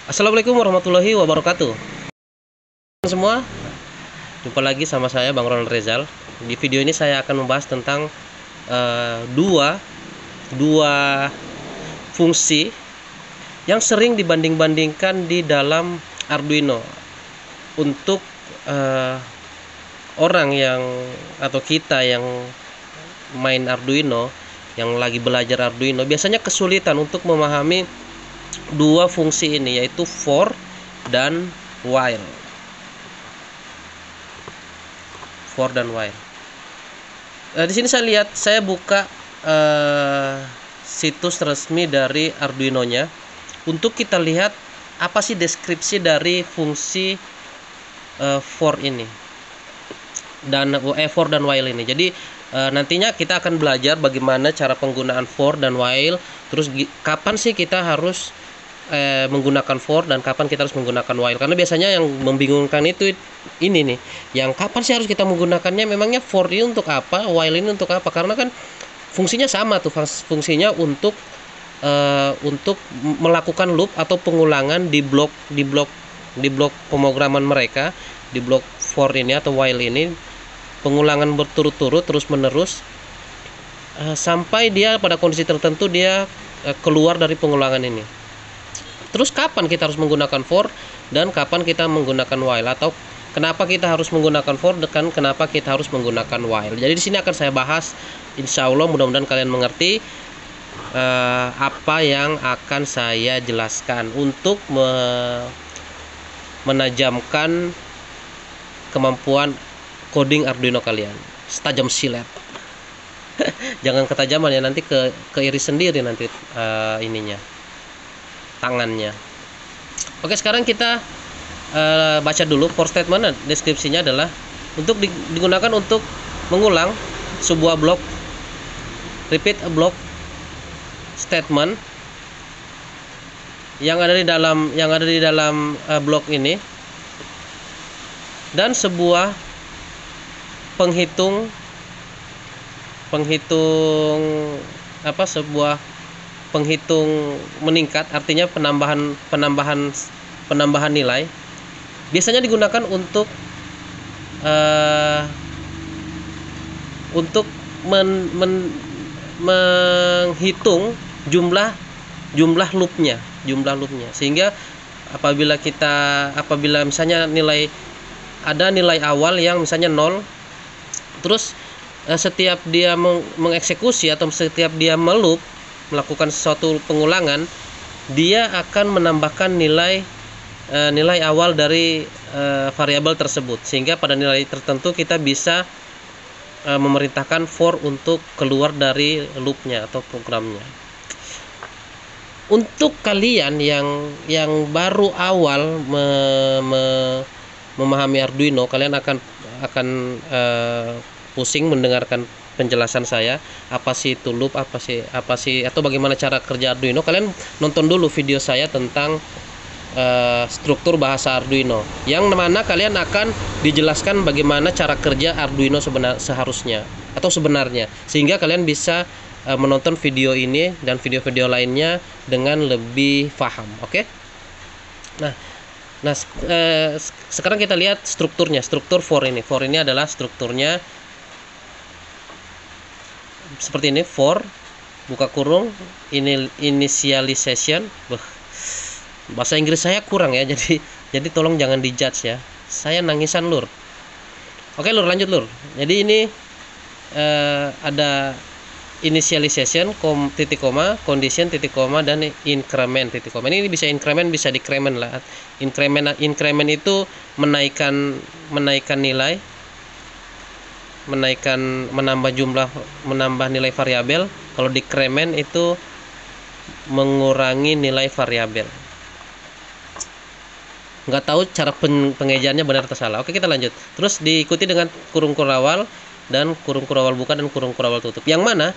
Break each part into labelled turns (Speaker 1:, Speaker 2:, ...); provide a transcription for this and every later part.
Speaker 1: Assalamualaikum warahmatullahi wabarakatuh. Semua, jumpa lagi sama saya Bang Ronald Rezal. Di video ini saya akan membahas tentang dua fungsi yang sering dibanding-bandingkan di dalam Arduino untuk orang yang atau kita yang main Arduino, yang lagi belajar Arduino, biasanya kesulitan untuk memahami dua fungsi ini, yaitu for dan while. For dan while. Di sini saya buka situs resmi dari Arduino-nya untuk kita lihat apa sih deskripsi dari fungsi for ini dan for dan while ini. Jadi nantinya kita akan belajar bagaimana cara penggunaan for dan while, terus kapan sih kita harus menggunakan for dan kapan kita harus menggunakan while. Karena biasanya yang membingungkan itu ini nih, yang kapan sih harus kita menggunakannya, memangnya for ini untuk apa, while ini untuk apa. Karena kan fungsinya sama tuh, fungsinya untuk melakukan loop atau pengulangan di blok pemrograman mereka, di blok for ini atau while ini, pengulangan berturut-turut terus menerus sampai dia pada kondisi tertentu dia keluar dari pengulangan ini. Terus kapan kita harus menggunakan for dan kapan kita menggunakan while, atau kenapa kita harus menggunakan for dan kenapa kita harus menggunakan while. Jadi di sini akan saya bahas, insya Allah mudah-mudahan kalian mengerti apa yang akan saya jelaskan untuk menajamkan kemampuan coding Arduino kalian. Setajam silet. Jangan ketajaman ya, nanti keiris sendiri nanti ininya, tangannya. Oke, sekarang kita baca dulu for statement. Deskripsinya adalah untuk digunakan untuk mengulang sebuah blok, repeat a block statement yang ada di dalam blok ini, dan sebuah penghitung meningkat, artinya penambahan nilai. Biasanya digunakan untuk menghitung jumlah loopnya, sehingga apabila misalnya ada nilai awal yang misalnya 0, terus setiap dia mengeksekusi atau setiap dia melakukan suatu pengulangan, dia akan menambahkan nilai awal dari variabel tersebut, sehingga pada nilai tertentu kita bisa memerintahkan for untuk keluar dari loopnya atau programnya. Untuk kalian yang baru awal memahami Arduino, kalian akan pusing mendengarkan penjelasan saya, apa sih itu loop, apa sih atau bagaimana cara kerja Arduino. Kalian nonton dulu video saya tentang struktur bahasa Arduino, yang mana kalian akan dijelaskan bagaimana cara kerja Arduino seharusnya atau sebenarnya, sehingga kalian bisa menonton video ini dan video-video lainnya dengan lebih paham. Oke? Nah, sekarang kita lihat strukturnya. Struktur for ini adalah strukturnya seperti ini. For, buka kurung, initialization. Bahasa Inggris saya kurang ya, jadi tolong jangan dijudge ya. Saya nangisan lur. Oke lur, lanjut lur. Jadi ini ada initialization, titik koma, condition, titik koma, dan increment, titik koma. Ini bisa increment, bisa decrement lah. Increment itu menaikkan nilai, menambah nilai variabel. Kalau decrement itu mengurangi nilai variabel. Nggak tahu cara pengejaannya benar atau salah. Oke, kita lanjut. Terus diikuti dengan kurung awal dan kurung awal buka dan kurung awal tutup. Yang mana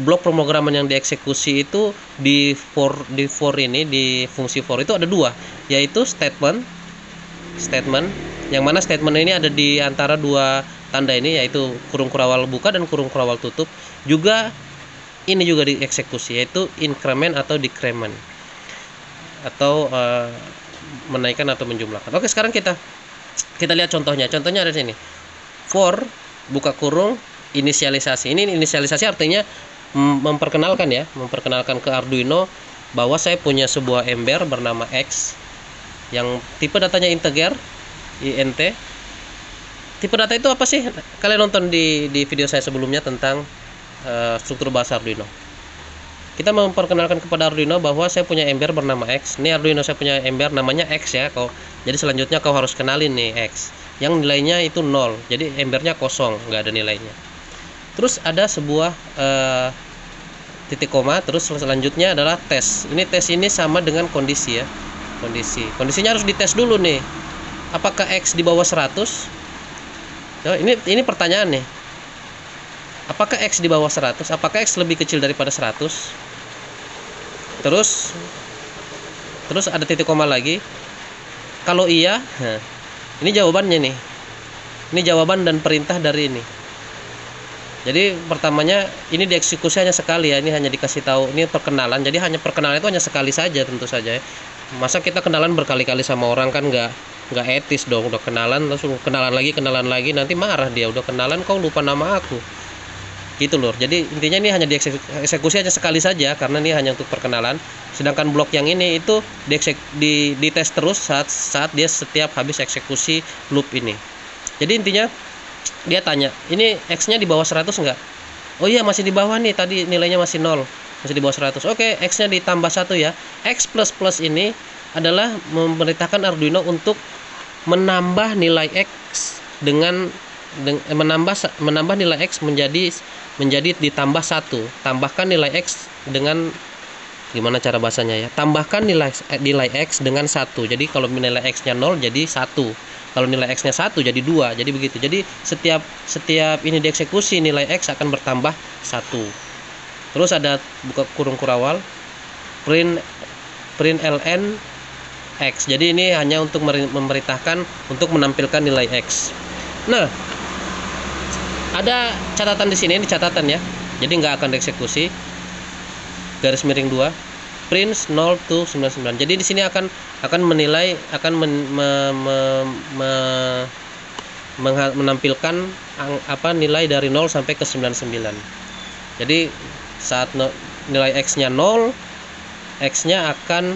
Speaker 1: blok pemrograman yang dieksekusi itu di for ini, di fungsi for itu ada dua, yaitu statement. Yang mana statement ini ada di antara dua tanda ini, yaitu kurung awal buka dan kurung awal tutup. Juga ini juga dieksekusi, yaitu increment atau decrement. atau menaikkan atau menjumlahkan. Oke, sekarang kita lihat contohnya. Contohnya ada di sini. For buka kurung inisialisasi. Ini inisialisasi artinya memperkenalkan ya, memperkenalkan ke Arduino bahwa saya punya sebuah ember bernama X yang tipe datanya integer, int. Tipe data itu apa sih? Kalian nonton di video saya sebelumnya tentang struktur bahasa Arduino. Kita memperkenalkan kepada Arduino bahwa saya punya ember bernama X. Ini Arduino, saya punya ember namanya X ya. Jadi selanjutnya kau harus kenalin nih X. Yang nilainya itu 0. Jadi embernya kosong, nggak ada nilainya. Terus ada sebuah titik koma. Terus selanjutnya adalah tes. Ini tes ini sama dengan kondisi ya. Kondisinya harus dites dulu nih. Apakah X di bawah 100? Ini pertanyaan nih. Apakah X di bawah 100? Apakah X lebih kecil daripada 100? Terus ada titik koma lagi. Kalau iya, ini jawabannya nih. Ini jawaban dan perintah dari ini. Jadi pertamanya ini dieksekusi hanya sekali ya. Ini hanya dikasih tahu, ini perkenalan. Jadi hanya perkenalan itu hanya sekali saja tentu saja ya. Masa kita kenalan berkali-kali sama orang kan nggak etis dong. Udah kenalan langsung kenalan lagi nanti marah dia. Udah kenalan kau lupa nama aku. Gitu loh. Jadi intinya ini hanya dieksekusi hanya sekali saja karena ini hanya untuk perkenalan. Sedangkan blok yang ini itu dites terus saat dia setiap habis eksekusi loop ini. Jadi intinya dia tanya, ini X-nya di bawah 100 enggak? Oh iya, masih di bawah nih, tadi nilainya masih 0. Masih di bawah 100. Oke, X-nya ditambah 1 ya. X++ ini adalah memerintahkan Arduino untuk menambah nilai X dengan menambah nilai X menjadi ditambah 1. Tambahkan nilai X dengan, gimana cara bahasanya ya, tambahkan nilai X dengan 1. Jadi kalau nilai X-nya 0 jadi 1, kalau nilai X-nya 1 jadi 2. Jadi begitu. Jadi setiap ini dieksekusi nilai X akan bertambah 1. Terus ada buka kurung kurawal print ln X. Jadi ini hanya untuk memerintahkan untuk menampilkan nilai X. Nah, ada catatan di sini, ini catatan ya. Jadi nggak akan dieksekusi. Garis miring 2 print 0 to 99. Jadi di sini akan menilai, akan menampilkan nilai dari 0 sampai ke 99. Jadi saat nilai X-nya 0, X-nya akan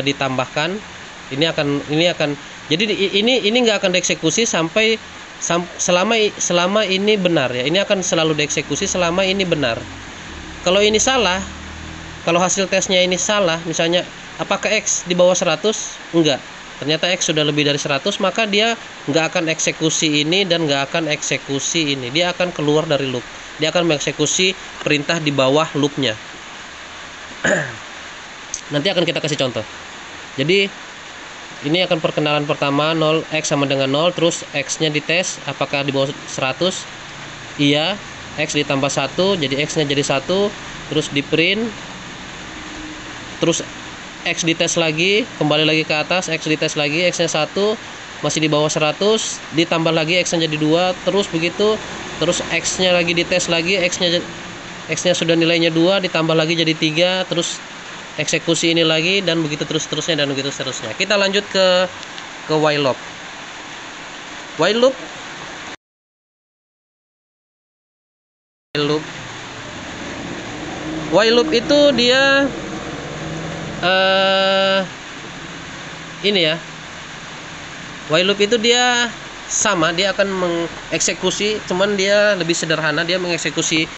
Speaker 1: ditambahkan. Ini akan jadi ini nggak akan dieksekusi sampai selama ini benar ya. Ini akan selalu dieksekusi selama ini benar. Kalau ini salah, kalau hasil tesnya ini salah, misalnya apakah X di bawah 100? Enggak. Ternyata X sudah lebih dari 100, maka dia nggak akan eksekusi ini dan nggak akan eksekusi ini. Dia akan keluar dari loop. Dia akan mengeksekusi perintah di bawah loopnya. Nanti akan kita kasih contoh. Jadi ini akan perkenalan pertama, 0, X sama dengan 0. Terus X-nya dites, apakah di bawah 100? Iya. X ditambah 1, jadi X-nya jadi 1. Terus di print. Terus X dites lagi, kembali lagi ke atas. X dites lagi, X-nya 1, masih di bawah 100. Ditambah lagi, X-nya jadi 2. Terus begitu. Terus X-nya lagi dites lagi, X-nya sudah nilainya 2, ditambah lagi jadi 3. Terus eksekusi ini lagi, dan begitu terus-terusnya, dan begitu seterusnya. Kita lanjut ke while loop. While loop itu dia ini ya. While loop itu dia sama, dia akan mengeksekusi, cuman dia lebih sederhana. Dia mengeksekusi,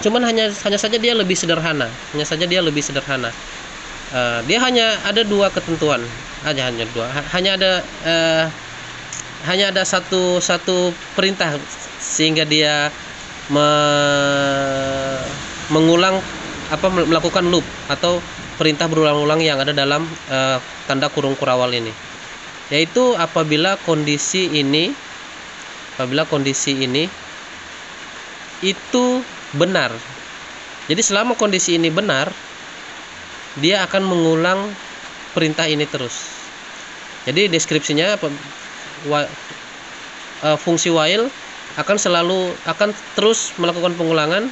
Speaker 1: cuman hanya saja dia lebih sederhana. Dia hanya ada 2 ketentuan, hanya ada satu perintah, sehingga dia melakukan loop atau perintah berulang-ulang yang ada dalam tanda kurung kurawal ini, yaitu apabila kondisi ini itu benar. Jadi selama kondisi ini benar, dia akan mengulang perintah ini terus. Jadi deskripsinya fungsi while akan terus melakukan pengulangan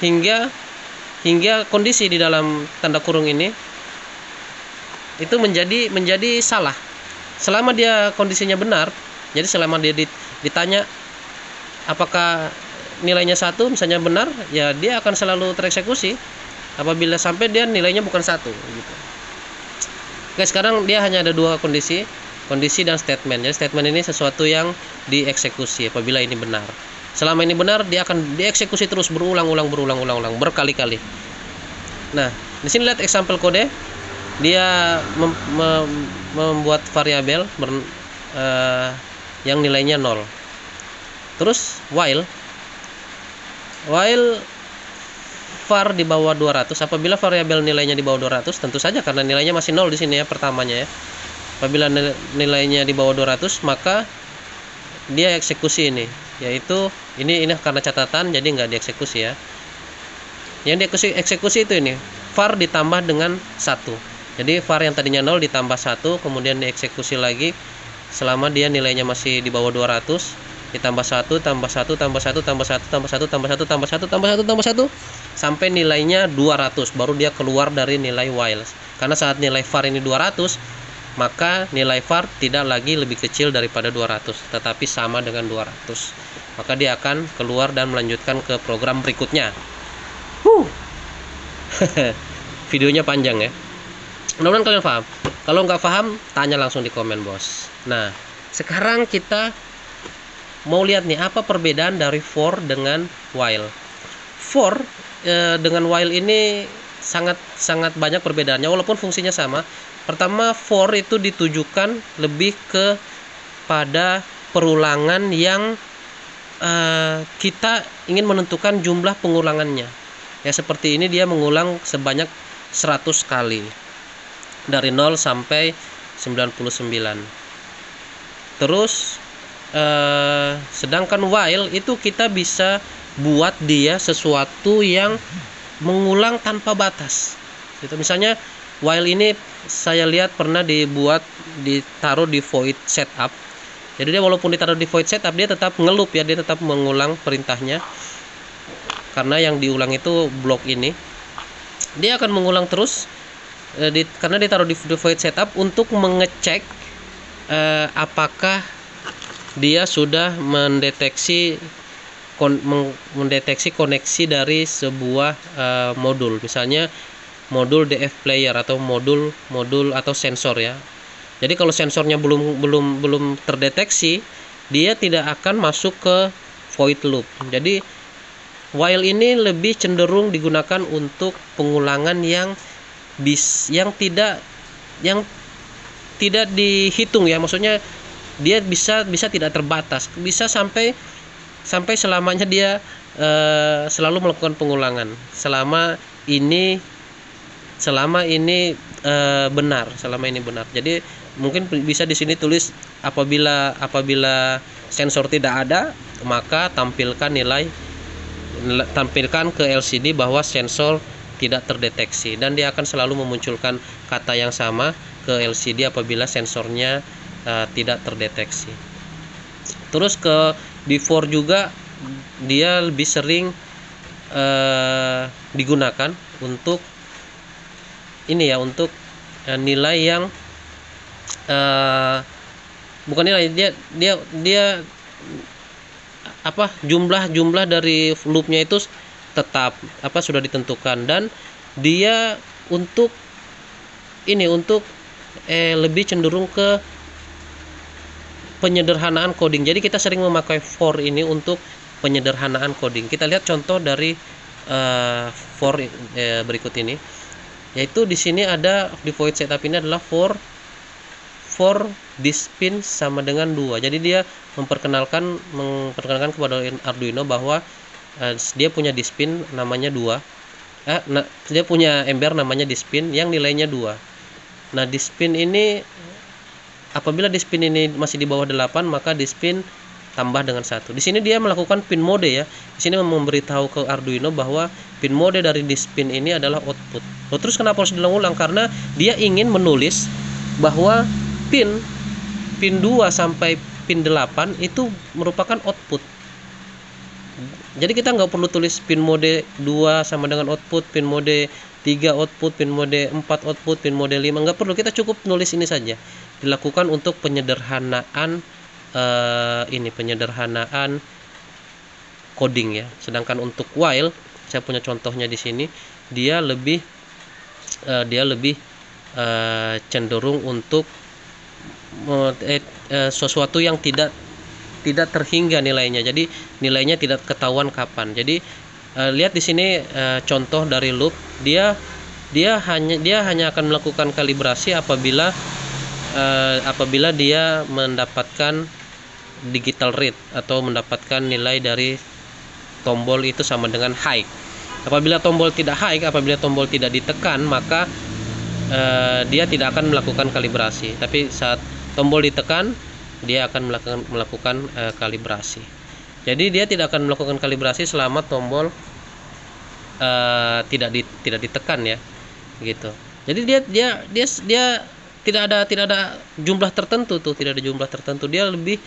Speaker 1: hingga hingga kondisi di dalam tanda kurung ini itu menjadi salah. Selama dia kondisinya benar, jadi selama dia ditanya apakah nilainya 1 misalnya benar, ya dia akan selalu tereksekusi. Apabila sampai dia nilainya bukan 1 gitu. Oke, sekarang dia hanya ada 2 kondisi dan statement. Jadi statement ini sesuatu yang dieksekusi apabila ini benar. Selama ini benar, dia akan dieksekusi terus berulang-ulang berkali-kali. Nah, di sini lihat example kode. Dia membuat variabel yang nilainya 0. Terus while var di bawah 200. Apabila variabel nilainya di bawah 200, tentu saja karena nilainya masih 0 di sini ya pertamanya ya. Apabila nilainya di bawah 200, maka dia eksekusi ini, yaitu ini karena catatan jadi nggak dieksekusi ya. Yang dieksekusi itu ini var ditambah dengan 1. Jadi var yang tadinya 0 ditambah 1, kemudian dieksekusi lagi selama dia nilainya masih di bawah 200, ditambah 1 tambah 1 tambah 1 tambah 1 tambah 1 tambah 1 tambah 1 tambah 1 tambah 1 sampai nilainya 200, baru dia keluar dari nilai while. Karena saat nilai var ini 200, maka nilai var tidak lagi lebih kecil daripada 200, tetapi sama dengan 200. Maka dia akan keluar dan melanjutkan ke program berikutnya. Videonya panjang ya. Mudah-mudahan kalian paham. Kalau nggak paham, tanya langsung di komen, bos. Nah, sekarang kita mau lihat nih apa perbedaan dari for dengan while. For dengan while ini sangat banyak perbedaannya walaupun fungsinya sama. Pertama, for itu ditujukan lebih kepada perulangan yang kita ingin menentukan jumlah pengulangannya. Ya seperti ini dia mengulang sebanyak 100 kali. Dari 0 sampai 99. Terus sedangkan while itu kita bisa buat dia sesuatu yang mengulang tanpa batas gitu. Misalnya while ini saya lihat pernah ditaruh di void setup. Jadi dia walaupun ditaruh di void setup, dia tetap ngeloop ya, dia tetap mengulang perintahnya. Karena yang diulang itu blok ini. Dia akan mengulang terus karena ditaruh di void setup untuk mengecek apakah dia sudah mendeteksi koneksi dari sebuah modul, misalnya modul DF player atau modul atau sensor ya. Jadi kalau sensornya belum terdeteksi, dia tidak akan masuk ke void loop. Jadi while ini lebih cenderung digunakan untuk pengulangan yang tidak dihitung ya, maksudnya dia bisa tidak terbatas, bisa sampai selamanya dia selalu melakukan pengulangan selama ini benar. Jadi mungkin bisa di sini tulis apabila sensor tidak ada, maka tampilkan ke LCD bahwa sensor tidak terdeteksi, dan dia akan selalu memunculkan kata yang sama ke LCD apabila sensornya tidak terdeteksi. Terus di for juga dia lebih sering digunakan untuk ini ya, untuk nilai yang bukan nilai, dia jumlah dari loopnya itu tetap sudah ditentukan, dan dia untuk lebih cenderung ke penyederhanaan coding. Jadi kita sering memakai for ini untuk penyederhanaan coding. Kita lihat contoh dari for berikut ini, yaitu di sini ada di void setup ini adalah for dispin sama dengan 2. Jadi dia memperkenalkan kepada Arduino bahwa dia punya dispin namanya 2. Dia punya ember namanya dispin yang nilainya 2. Nah, dispin ini apabila dispin ini masih di bawah 8, maka dispin tambah dengan 1. Di sini dia melakukan pin mode ya. Di sini memberitahu ke Arduino bahwa pin mode dari dispin ini adalah output. Terus kenapa harus diulang-ulang? Karena dia ingin menulis bahwa pin 2 sampai pin 8 itu merupakan output. Jadi kita nggak perlu tulis pin mode 2 sama dengan output, pin mode 3 output, pin mode 4 output, pin mode 5, nggak perlu, kita cukup nulis ini saja. Dilakukan untuk penyederhanaan penyederhanaan coding ya. Sedangkan untuk while, saya punya contohnya di sini, dia lebih cenderung untuk sesuatu yang tidak terhingga nilainya. Jadi nilainya tidak ketahuan kapan. Jadi lihat di sini contoh dari loop, dia hanya akan melakukan kalibrasi apabila dia mendapatkan digital read atau mendapatkan nilai dari tombol itu sama dengan high. Apabila tombol tidak high, apabila tombol tidak ditekan, maka dia tidak akan melakukan kalibrasi. Tapi saat tombol ditekan, dia akan melakukan kalibrasi. Jadi dia tidak akan melakukan kalibrasi selama tombol tidak ditekan ya, gitu. Jadi dia tidak ada jumlah tertentu tuh, tidak ada jumlah tertentu. Dia lebih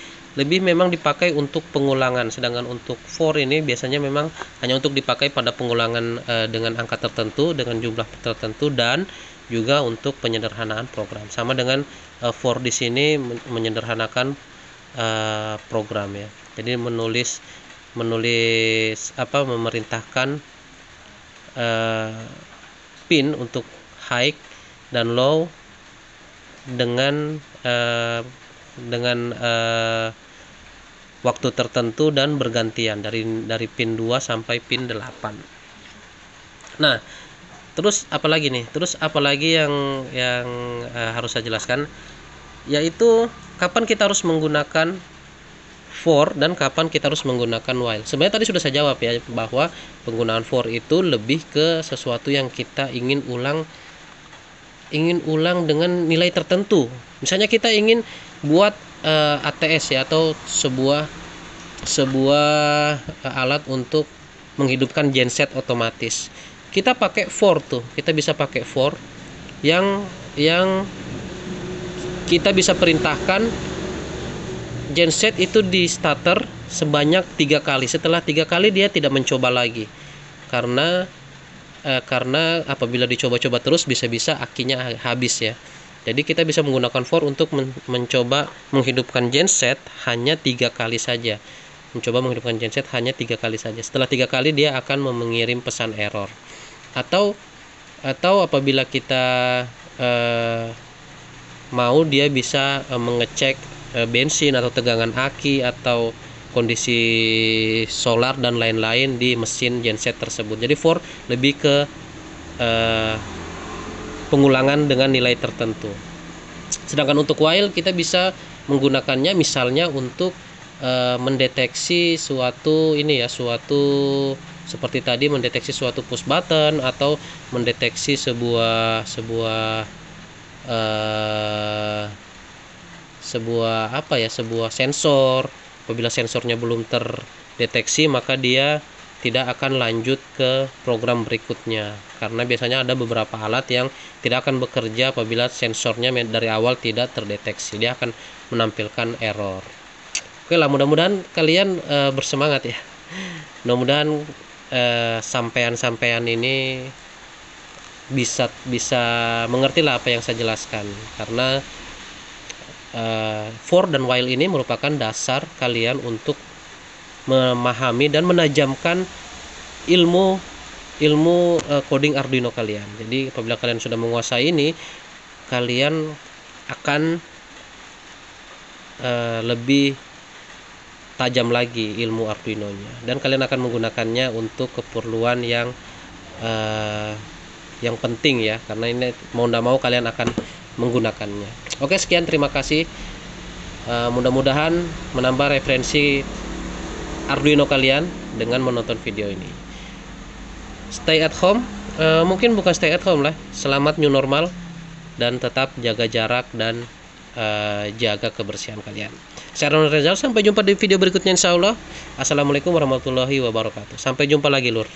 Speaker 1: memang dipakai untuk pengulangan. Sedangkan untuk for ini biasanya memang hanya untuk dipakai pada pengulangan dengan angka tertentu, dengan jumlah tertentu, dan juga untuk penyederhanaan program. Sama dengan for di sini menyederhanakan program ya. Jadi memerintahkan pin untuk high dan low dengan waktu tertentu dan bergantian dari pin 2 sampai pin 8. Nah, terus apalagi nih? Terus apalagi yang harus saya jelaskan, yaitu kapan kita harus menggunakan for dan kapan kita harus menggunakan while. Sebenarnya tadi sudah saya jawab ya, bahwa penggunaan for itu lebih ke sesuatu yang kita ingin ulang dengan nilai tertentu. Misalnya kita ingin buat ATS ya, atau sebuah alat untuk menghidupkan genset otomatis. Kita pakai for tuh, kita bisa pakai for yang kita bisa perintahkan genset itu di starter sebanyak 3 kali. Setelah 3 kali dia tidak mencoba lagi, karena apabila dicoba-coba terus bisa-bisa akinya habis ya. Jadi kita bisa menggunakan for untuk mencoba menghidupkan genset hanya 3 kali saja. Mencoba menghidupkan genset hanya 3 kali saja. Setelah 3 kali dia akan mengirim pesan error. Atau apabila kita mau, dia bisa mengecek bensin atau tegangan aki atau kondisi solar dan lain-lain di mesin genset tersebut. Jadi for lebih ke pengulangan dengan nilai tertentu. Sedangkan untuk while kita bisa menggunakannya misalnya untuk mendeteksi suatu seperti tadi, mendeteksi suatu push button atau mendeteksi sebuah sensor. Apabila sensornya belum terdeteksi, maka dia tidak akan lanjut ke program berikutnya, karena biasanya ada beberapa alat yang tidak akan bekerja apabila sensornya dari awal tidak terdeteksi. Dia akan menampilkan error. Oke lah, mudah-mudahan kalian bersemangat ya. Mudah-mudahan sampean ini bisa mengerti lah apa yang saya jelaskan, karena for dan while ini merupakan dasar kalian untuk memahami dan menajamkan ilmu coding Arduino kalian. Jadi apabila kalian sudah menguasai ini, kalian akan lebih tajam lagi ilmu Arduino-nya, dan kalian akan menggunakannya untuk keperluan yang penting ya, karena ini mau tidak mau kalian akan menggunakannya. Oke, sekian, terima kasih. Mudah-mudahan menambah referensi Arduino kalian dengan menonton video ini. Stay at home, mungkin bukan stay at home lah, selamat new normal, dan tetap jaga jarak dan jaga kebersihan kalian. Saya Ronald Rezal, sampai jumpa di video berikutnya insya Allah. Assalamualaikum warahmatullahi wabarakatuh. Sampai jumpa lagi lur.